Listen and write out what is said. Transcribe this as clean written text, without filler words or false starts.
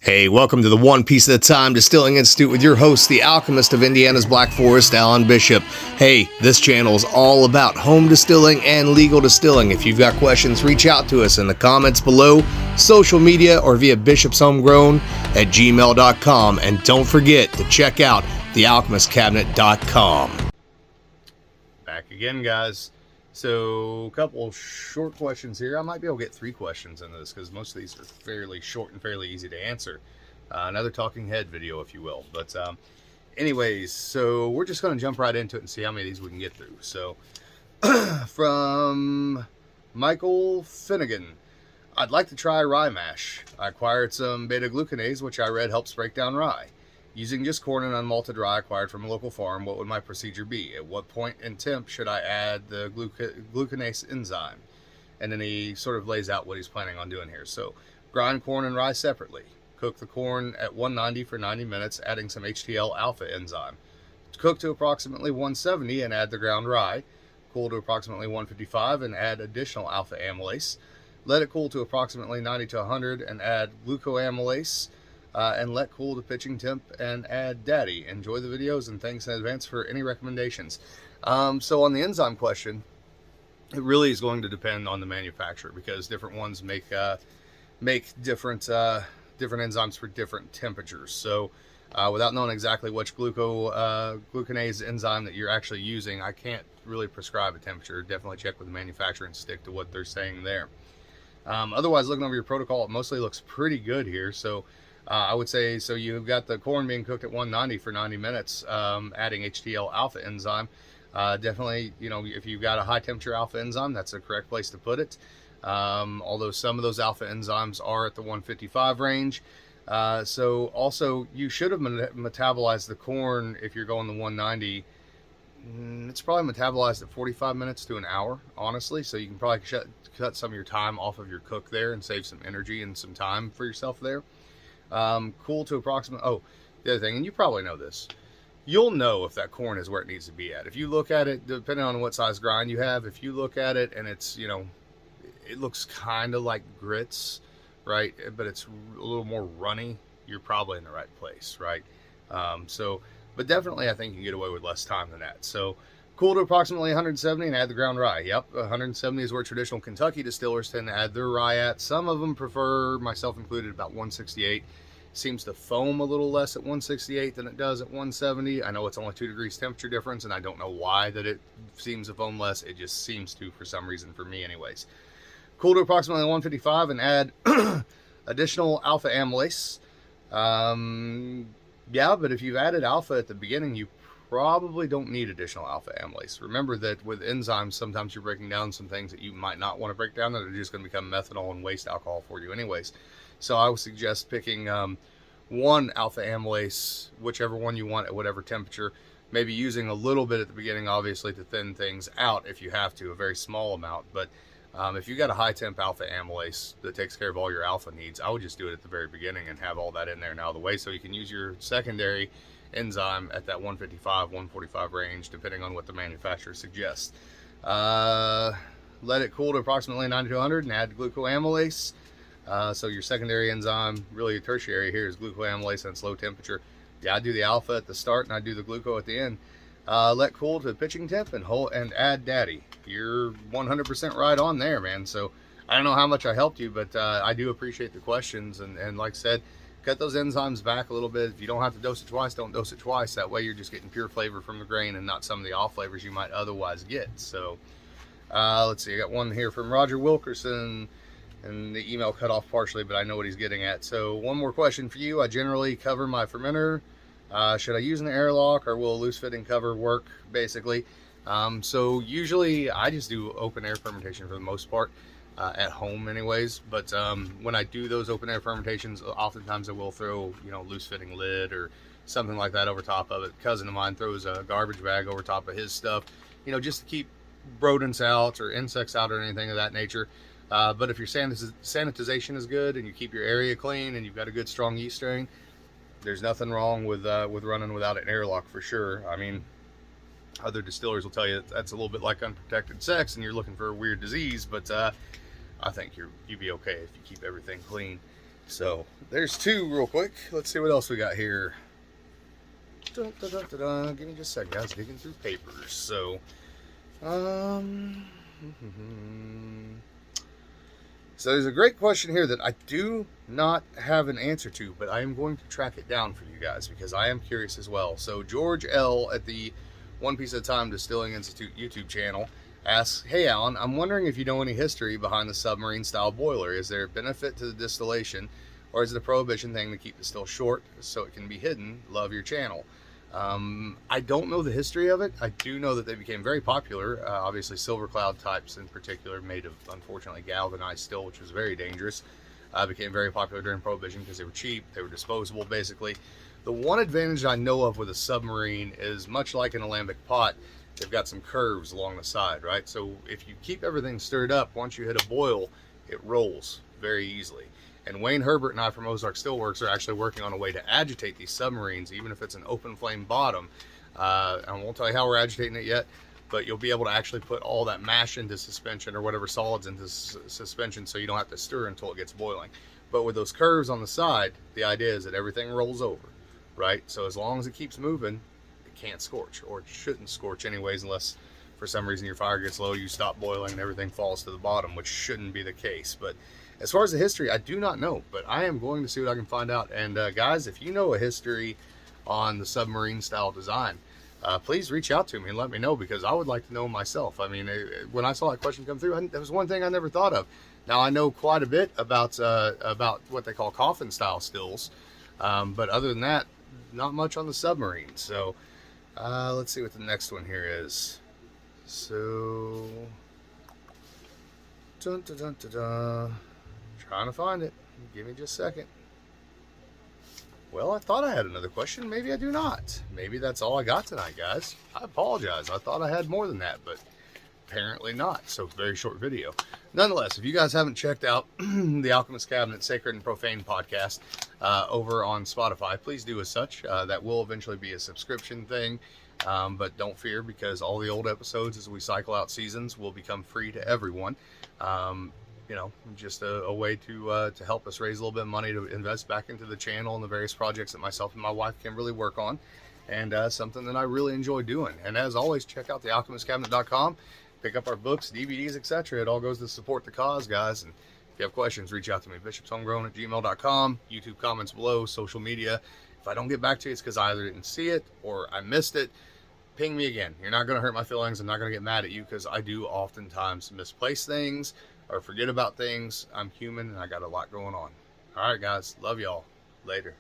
Hey, welcome to the One Piece at a Time Distilling Institute with your host, the alchemist of Indiana's Black Forest, Alan Bishop. Hey, this channel is all about home distilling and legal distilling. If you've got questions, reach out to us in the comments below, social media, or via bishopshomegrown@gmail.com. And don't forget to check out thealchemistcabinet.com. Back again, guys. So, a couple short questions here. I might be able to get 3 questions into this because most of these are fairly short and fairly easy to answer. Another talking head video, if you will. But anyways, so we're just going to jump right into it and see how many of these we can get through. So, from Michael Finnegan, I'd like to try rye mash. I acquired some beta-glucanase, which I read helps break down rye. Using just corn and unmalted rye acquired from a local farm, what would my procedure be? At what point in temp should I add the glucanase enzyme? And then he sort of lays out what he's planning on doing here. So, grind corn and rye separately. Cook the corn at 190 for 90 minutes, adding some HTL alpha enzyme. Cook to approximately 170 and add the ground rye. Cool to approximately 155 and add additional alpha amylase. Let it cool to approximately 90 to 100 and add glucoamylase. And let cool to pitching temp and add daddy. Enjoy the videos and thanks in advance for any recommendations. So on the enzyme question, it really is going to depend on the manufacturer because different ones make different enzymes for different temperatures. So without knowing exactly which glucanase enzyme that you're actually using, I can't really prescribe a temperature. Definitely check with the manufacturer and stick to what they're saying there. Otherwise, looking over your protocol, it mostly looks pretty good here. So I would say, so you've got the corn being cooked at 190 for 90 minutes, adding HTL alpha enzyme. Definitely, you know, if you've got a high temperature alpha enzyme, that's the correct place to put it. Although some of those alpha enzymes are at the 155 range. So also, you should have metabolized the corn if you're going the 190. It's probably metabolized at 45 minutes to an hour, honestly. So you can probably cut some of your time off of your cook there and save some energy and some time for yourself there. Cool to approximately, the other thing, and you probably know this, you'll know if that corn is where it needs to be at. If you look at it, depending on what size grind you have, if you look at it and it's, you know, it looks kind of like grits, right? But it's a little more runny, you're probably in the right place, right? But definitely I think you can get away with less time than that. So cool to approximately 170 and add the ground rye. Yep, 170 is where traditional Kentucky distillers tend to add their rye at. Some of them prefer, myself included, about 168. Seems to foam a little less at 168 than it does at 170. I know it's only 2 degrees temperature difference, and I don't know why that it seems to foam less. It just seems to for some reason for me anyways. Cool to approximately 155 and add additional alpha amylase. Yeah, but if you've added alpha at the beginning, you probably don't need additional alpha amylase. Remember that with enzymes, sometimes you're breaking down some things that you might not want to break down that are just going to become methanol and waste alcohol for you anyways. So I would suggest picking one alpha amylase, whichever one you want at whatever temperature, maybe using a little bit at the beginning, obviously, to thin things out if you have to, a very small amount. But if you got a high temp alpha amylase that takes care of all your alpha needs, I would just do it at the very beginning and have all that in there and out of the way so you can use your secondary enzyme at that 155, 145 range, depending on what the manufacturer suggests. Let it cool to approximately 90 to 100 and add glucoamylase. So your secondary enzyme, really your tertiary here, is glucoamylase at low temperature. Yeah, I do the alpha at the start and I do the gluco at the end. Let cool to pitching temp and add daddy. You're 100% right on there, man. So I don't know how much I helped you, but I do appreciate the questions. And like I said, cut those enzymes back a little bit. If you don't have to dose it twice, don't dose it twice. That way you're just getting pure flavor from the grain and not some of the off flavors you might otherwise get. So let's see, I got one here from Roger Wilkerson, and the email cut off partially, but I know what he's getting at. So one more question for you. I generally cover my fermenter. Should I use an airlock or will a loose fitting cover work, basically? So usually I just do open air fermentation for the most part. At home anyways, but when I do those open air fermentations, oftentimes I will throw, you know, loose fitting lid or something like that over top of it. A cousin of mine throws a garbage bag over top of his stuff, you know, just to keep rodents out or insects out or anything of that nature. But if your sanitization is good and you keep your area clean and you've got a good strong yeast strain, there's nothing wrong with running without an airlock for sure. I mean, other distillers will tell you that's a little bit like unprotected sex and you're looking for a weird disease, but I think you'd be okay if you keep everything clean. So there's two real quick. Let's see what else we got here. Dun, dun, dun, dun, dun. Give me just a second, guys. Digging through papers. So, so there's a great question here that I do not have an answer to, but I am going to track it down for you guys because I am curious as well. So George L. at the One Piece at a Time Distilling Institute YouTube channel asks, "Hey Alan, I'm wondering if you know any history behind the submarine style boiler. Is there a benefit to the distillation, or is it a prohibition thing to keep the still short so it can be hidden? Love your channel." I don't know the history of it. I do know that they became very popular. Obviously, Silver Cloud types in particular, made of unfortunately galvanized steel, which was very dangerous, became very popular during Prohibition because they were cheap, they were disposable basically. The one advantage I know of with a submarine is, much like an alembic pot, they've got some curves along the side, right? So if you keep everything stirred up, once you hit a boil, it rolls very easily. And Wayne Herbert and I from Ozark Steelworks are actually working on a way to agitate these submarines, even if it's an open flame bottom. I won't tell you how we're agitating it yet, but you'll be able to actually put all that mash into suspension, or whatever solids into suspension, so you don't have to stir until it gets boiling. But with those curves on the side, the idea is that everything rolls over, right? So as long as it keeps moving, it can't scorch, or it shouldn't scorch anyways, unless for some reason your fire gets low, you stop boiling, and everything falls to the bottom, which shouldn't be the case. But as far as the history, I do not know, but I am going to see what I can find out. And guys, if you know a history on the submarine style design, please reach out to me and let me know, because I would like to know myself. I mean, when I saw that question come through, that was one thing I never thought of. Now I know quite a bit about what they call coffin style stills, but other than that, not much on the submarine. So let's see what the next one here is. So, dun, dun, dun, dun, dun. Trying to find it. Give me just a second. Well, I thought I had another question. Maybe I do not. Maybe that's all I got tonight, guys. I apologize. I thought I had more than that, but apparently not. So, very short video. Nonetheless, if you guys haven't checked out the Alchemist Cabinet Sacred and Profane podcast over on Spotify, please do as such. That will eventually be a subscription thing. But don't fear, because all the old episodes, as we cycle out seasons, will become free to everyone. You know, just a way to help us raise a little bit of money to invest back into the channel and the various projects that myself and my wife can really work on, and something that I really enjoy doing. And as always, check out thealchemistcabinet.com, pick up our books, DVDs, etc. It all goes to support the cause, guys. And if you have questions, reach out to me, bishopshomegrown@gmail.com, YouTube comments below, social media. If I don't get back to you, it's because I either didn't see it or I missed it. Ping me again. You're not going to hurt my feelings. I'm not going to get mad at you, because I do oftentimes misplace things or forget about things. I'm human and I got a lot going on. All right, guys. Love y'all. Later.